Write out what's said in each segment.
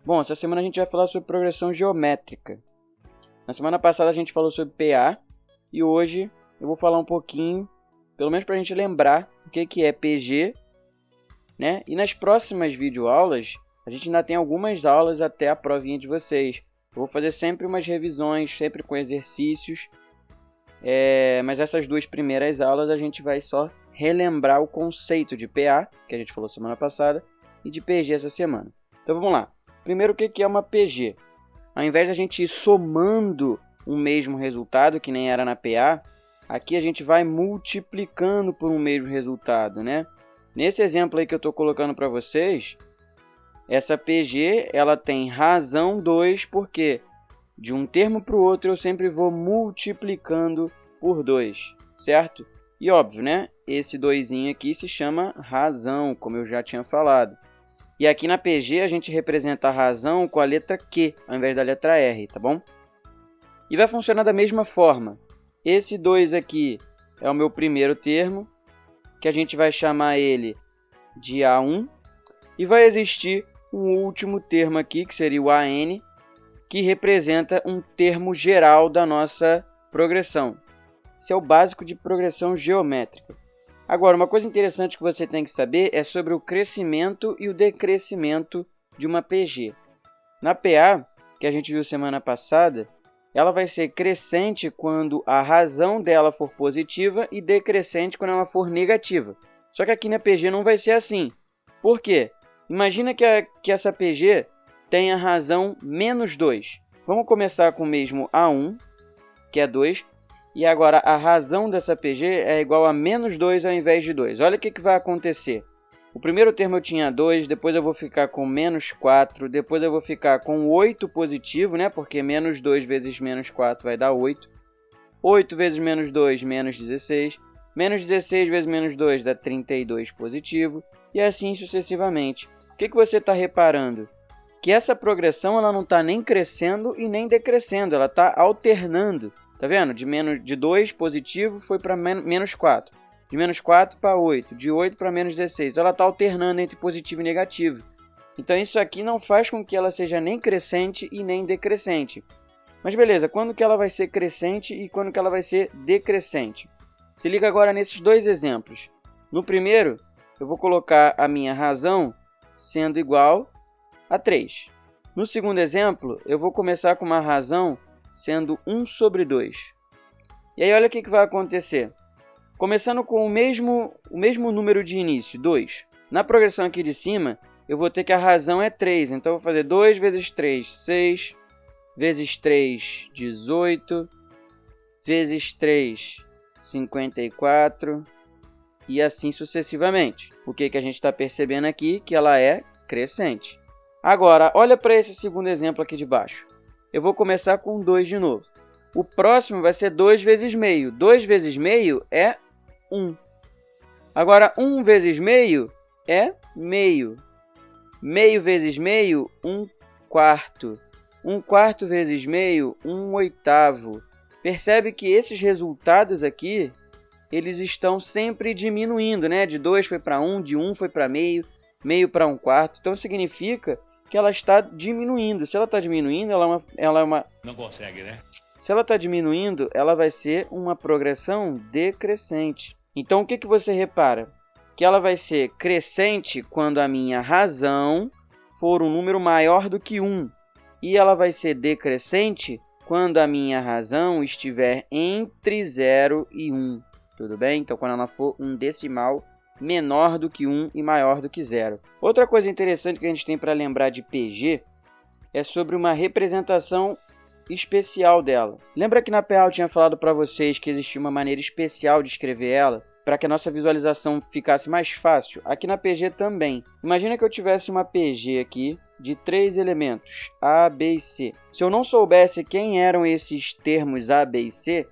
Bom, essa semana a gente vai falar sobre progressão geométrica. Na semana passada a gente falou sobre PA e hoje eu vou falar um pouquinho, pelo menos para a gente lembrar o que é PG, né? E nas próximas videoaulas a gente ainda tem algumas aulas até a provinha de vocês. Eu vou fazer sempre umas revisões, sempre com exercícios, mas essas duas primeiras aulas a gente vai só relembrar o conceito de PA, que a gente falou semana passada, e de PG essa semana. Então vamos lá. Primeiro, o que é uma PG? Ao invés de a gente ir somando um mesmo resultado, que nem era na PA, aqui a gente vai multiplicando por um mesmo resultado, né? Nesse exemplo aí que eu estou colocando para vocês, essa PG ela tem razão 2, porque de um termo para o outro eu sempre vou multiplicando por 2, certo? E óbvio, né? Esse 2zinho aqui se chama razão, como eu já tinha falado. E aqui na PG a gente representa a razão com a letra Q, ao invés da letra R, tá bom? E vai funcionar da mesma forma. Esse 2 aqui é o meu primeiro termo, que a gente vai chamar ele de A1. E vai existir um último termo aqui, que seria o AN, que representa um termo geral da nossa progressão. Esse é o básico de progressão geométrica. Agora, uma coisa interessante que você tem que saber é sobre o crescimento e o decrescimento de uma PG. Na PA, que a gente viu semana passada, ela vai ser crescente quando a razão dela for positiva e decrescente quando ela for negativa. Só que aqui na PG não vai ser assim. Por quê? Imagina que essa PG tenha razão menos 2. Vamos começar com o mesmo A1, que é 2. E agora a razão dessa PG é igual a menos 2 ao invés de 2. Olha o que vai acontecer. O primeiro termo eu tinha 2, depois eu vou ficar com menos 4, depois eu vou ficar com 8 positivo, né? Porque menos 2 vezes menos 4 vai dar 8. 8 vezes menos 2, menos 16. Menos 16 vezes menos 2 dá 32 positivo. E assim sucessivamente. O que você está reparando? Que essa progressão ela não está nem crescendo e nem decrescendo, ela está alternando. Tá vendo? De 2 positivo foi para menos 4. De menos 4 para 8. De 8 para menos 16. Ela está alternando entre positivo e negativo. Então isso aqui não faz com que ela seja nem crescente e nem decrescente. Mas beleza, quando que ela vai ser crescente e quando que ela vai ser decrescente? Se liga agora nesses dois exemplos. No primeiro, eu vou colocar a minha razão sendo igual a 3. No segundo exemplo, eu vou começar com uma razão sendo 1 sobre 2. E aí olha o que vai acontecer. Começando com o mesmo número de início, 2. Na progressão aqui de cima, eu vou ter que a razão é 3. Então eu vou fazer 2 vezes 3, 6. Vezes 3, 18. Vezes 3, 54. E assim sucessivamente. O que a gente está percebendo aqui? Que ela é crescente. Agora, olha para esse segundo exemplo aqui de baixo. Eu vou começar com 2 de novo. O próximo vai ser 2 vezes meio. 2 vezes meio é 1. Agora, 1 vezes meio é meio. Meio vezes meio, 1 quarto. 1 quarto vezes meio, 1 oitavo. Percebe que esses resultados aqui, eles estão sempre diminuindo, né? De 2 foi para 1, de 1 foi para meio, meio para 1 quarto. Então, significa que ela está diminuindo. Se ela está diminuindo, ela é uma... Não consegue, né? Se ela está diminuindo, ela vai ser uma progressão decrescente. Então, o que você repara? Que ela vai ser crescente quando a minha razão for um número maior do que 1. E ela vai ser decrescente quando a minha razão estiver entre 0 e 1. Tudo bem? Então, quando ela for um decimal menor do que 1 e maior do que 0. Outra coisa interessante que a gente tem para lembrar de PG é sobre uma representação especial dela. Lembra que na PA eu tinha falado para vocês que existia uma maneira especial de escrever ela para que a nossa visualização ficasse mais fácil? Aqui na PG também. Imagina que eu tivesse uma PG aqui de 3 elementos, A, B e C. Se eu não soubesse quem eram esses termos A, B e C,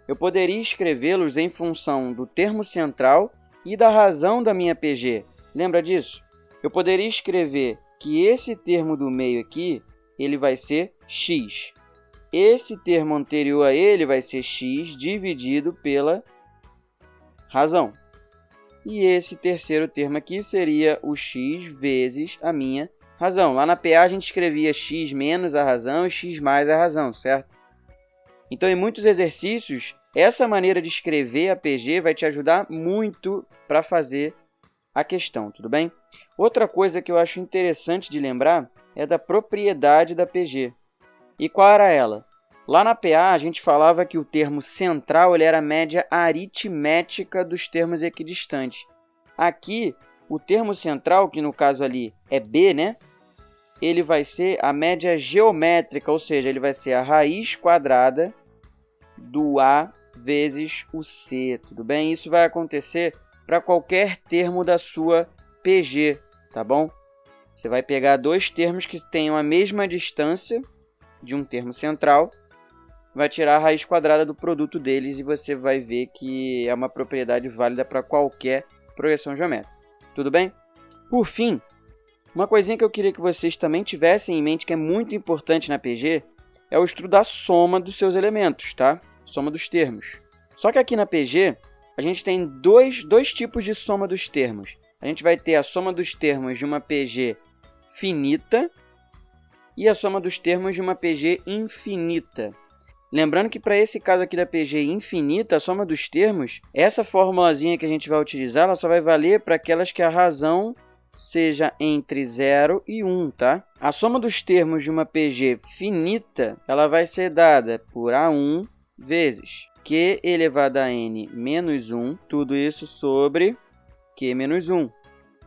eu poderia escrevê-los em função do termo central e da razão da minha PG. Lembra disso? Eu poderia escrever que esse termo do meio aqui, ele vai ser x. Esse termo anterior a ele vai ser x dividido pela razão. E esse terceiro termo aqui seria o x vezes a minha razão. Lá na PA a gente escrevia x menos a razão e x mais a razão, certo? Então, em muitos exercícios, essa maneira de escrever a PG vai te ajudar muito para fazer a questão, tudo bem? Outra coisa que eu acho interessante de lembrar é da propriedade da PG. E qual era ela? Lá na PA, a gente falava que o termo central ele era a média aritmética dos termos equidistantes. Aqui, o termo central, que no caso ali é B, né? Ele vai ser a média geométrica, ou seja, ele vai ser a raiz quadrada do A vezes o C, tudo bem? Isso vai acontecer para qualquer termo da sua PG, tá bom? Você vai pegar dois termos que tenham a mesma distância de um termo central, vai tirar a raiz quadrada do produto deles e você vai ver que é uma propriedade válida para qualquer progressão geométrica. Tudo bem? Por fim, uma coisinha que eu queria que vocês também tivessem em mente que é muito importante na PG é o estudo da soma dos seus elementos, tá? Soma dos termos. Só que aqui na PG, a gente tem dois tipos de soma dos termos. A gente vai ter a soma dos termos de uma PG finita e a soma dos termos de uma PG infinita. Lembrando que para esse caso aqui da PG infinita, a soma dos termos, essa formulazinha que a gente vai utilizar, ela só vai valer para aquelas que a razão seja entre 0 e 1, tá? A soma dos termos de uma PG finita, ela vai ser dada por A1 vezes Q elevado a N menos 1, tudo isso sobre Q menos 1,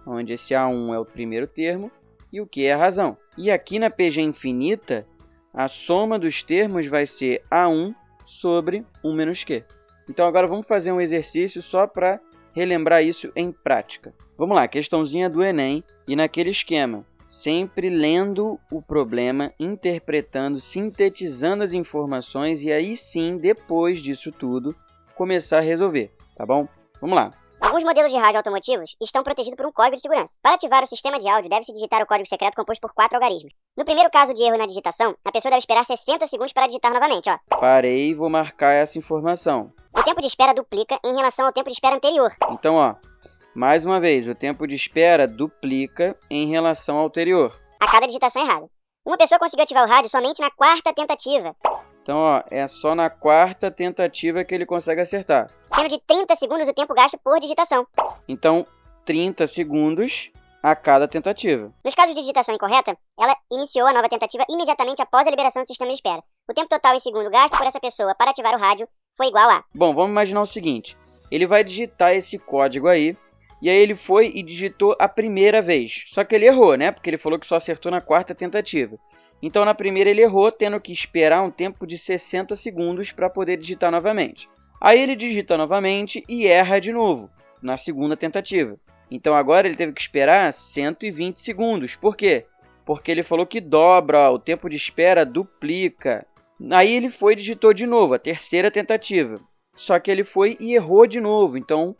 onde esse A1 é o primeiro termo e o Q é a razão. E aqui na PG infinita, a soma dos termos vai ser A1 sobre 1 menos Q. Então agora vamos fazer um exercício só para relembrar isso em prática. Vamos lá, questãozinha do Enem e naquele esquema. Sempre lendo o problema, interpretando, sintetizando as informações e aí sim, depois disso tudo, começar a resolver, tá bom? Vamos lá. Alguns modelos de rádio automotivos estão protegidos por um código de segurança. Para ativar o sistema de áudio, deve-se digitar o código secreto composto por 4 algarismos. No primeiro caso de erro na digitação, a pessoa deve esperar 60 segundos para digitar novamente, ó. Parei e vou marcar essa informação. O tempo de espera duplica em relação ao tempo de espera anterior. Então, ó, mais uma vez, o tempo de espera duplica em relação ao anterior. A cada digitação errada. Uma pessoa conseguiu ativar o rádio somente na 4ª tentativa. Então, ó, é só na 4ª tentativa que ele consegue acertar. Sendo de 30 segundos o tempo gasto por digitação. Então, 30 segundos a cada tentativa. Nos casos de digitação incorreta, ela iniciou a nova tentativa imediatamente após a liberação do sistema de espera. O tempo total em segundo gasto por essa pessoa para ativar o rádio foi igual a... Bom, vamos imaginar o seguinte. Ele vai digitar esse código aí, e aí ele foi e digitou a primeira vez. Só que ele errou, né? Porque ele falou que só acertou na 4ª tentativa. Então, na primeira ele errou, tendo que esperar um tempo de 60 segundos para poder digitar novamente. Aí ele digita novamente e erra de novo, na segunda tentativa. Então, agora ele teve que esperar 120 segundos. Por quê? Porque ele falou que dobra, ó, o tempo de espera duplica. Aí ele foi e digitou de novo, a terceira tentativa. Só que ele foi e errou de novo, então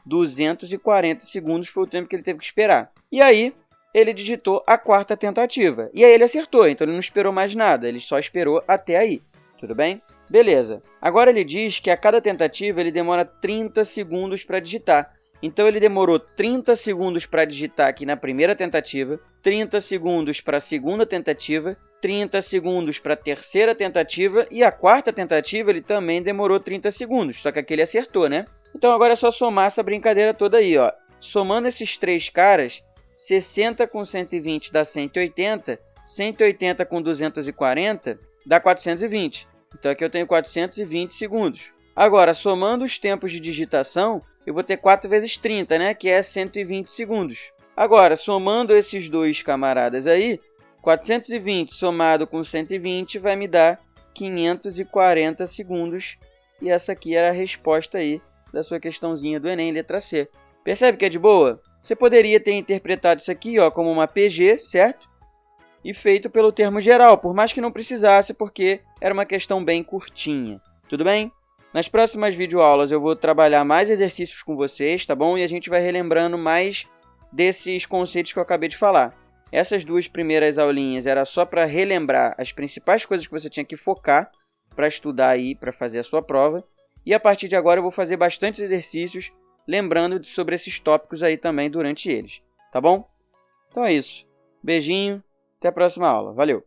240 segundos foi o tempo que ele teve que esperar. E aí, ele digitou a 4ª tentativa. E aí ele acertou, então ele não esperou mais nada, ele só esperou até aí. Tudo bem? Beleza. Agora ele diz que a cada tentativa ele demora 30 segundos para digitar. Então ele demorou 30 segundos para digitar aqui na primeira tentativa, 30 segundos para a segunda tentativa, 30 segundos para a terceira tentativa e a 4ª tentativa ele também demorou 30 segundos, só que aqui ele acertou, né? Então agora é só somar essa brincadeira toda aí, ó. Somando esses três caras, 60 com 120 dá 180, 180 com 240 dá 420. Então aqui eu tenho 420 segundos. Agora, somando os tempos de digitação, eu vou ter 4 vezes 30, né? Que é 120 segundos. Agora, somando esses dois camaradas aí, 420 somado com 120 vai me dar 540 segundos. E essa aqui era a resposta aí da sua questãozinha do Enem, letra C. Percebe que é de boa? Você poderia ter interpretado isso aqui, ó, como uma PG, certo? E feito pelo termo geral, por mais que não precisasse, porque era uma questão bem curtinha. Tudo bem? Nas próximas videoaulas eu vou trabalhar mais exercícios com vocês, tá bom? E a gente vai relembrando mais desses conceitos que eu acabei de falar. Essas duas primeiras aulinhas era só para relembrar as principais coisas que você tinha que focar para estudar aí, para fazer a sua prova. E a partir de agora eu vou fazer bastantes exercícios, lembrando sobre esses tópicos aí também durante eles, tá bom? Então é isso. Beijinho, até a próxima aula. Valeu!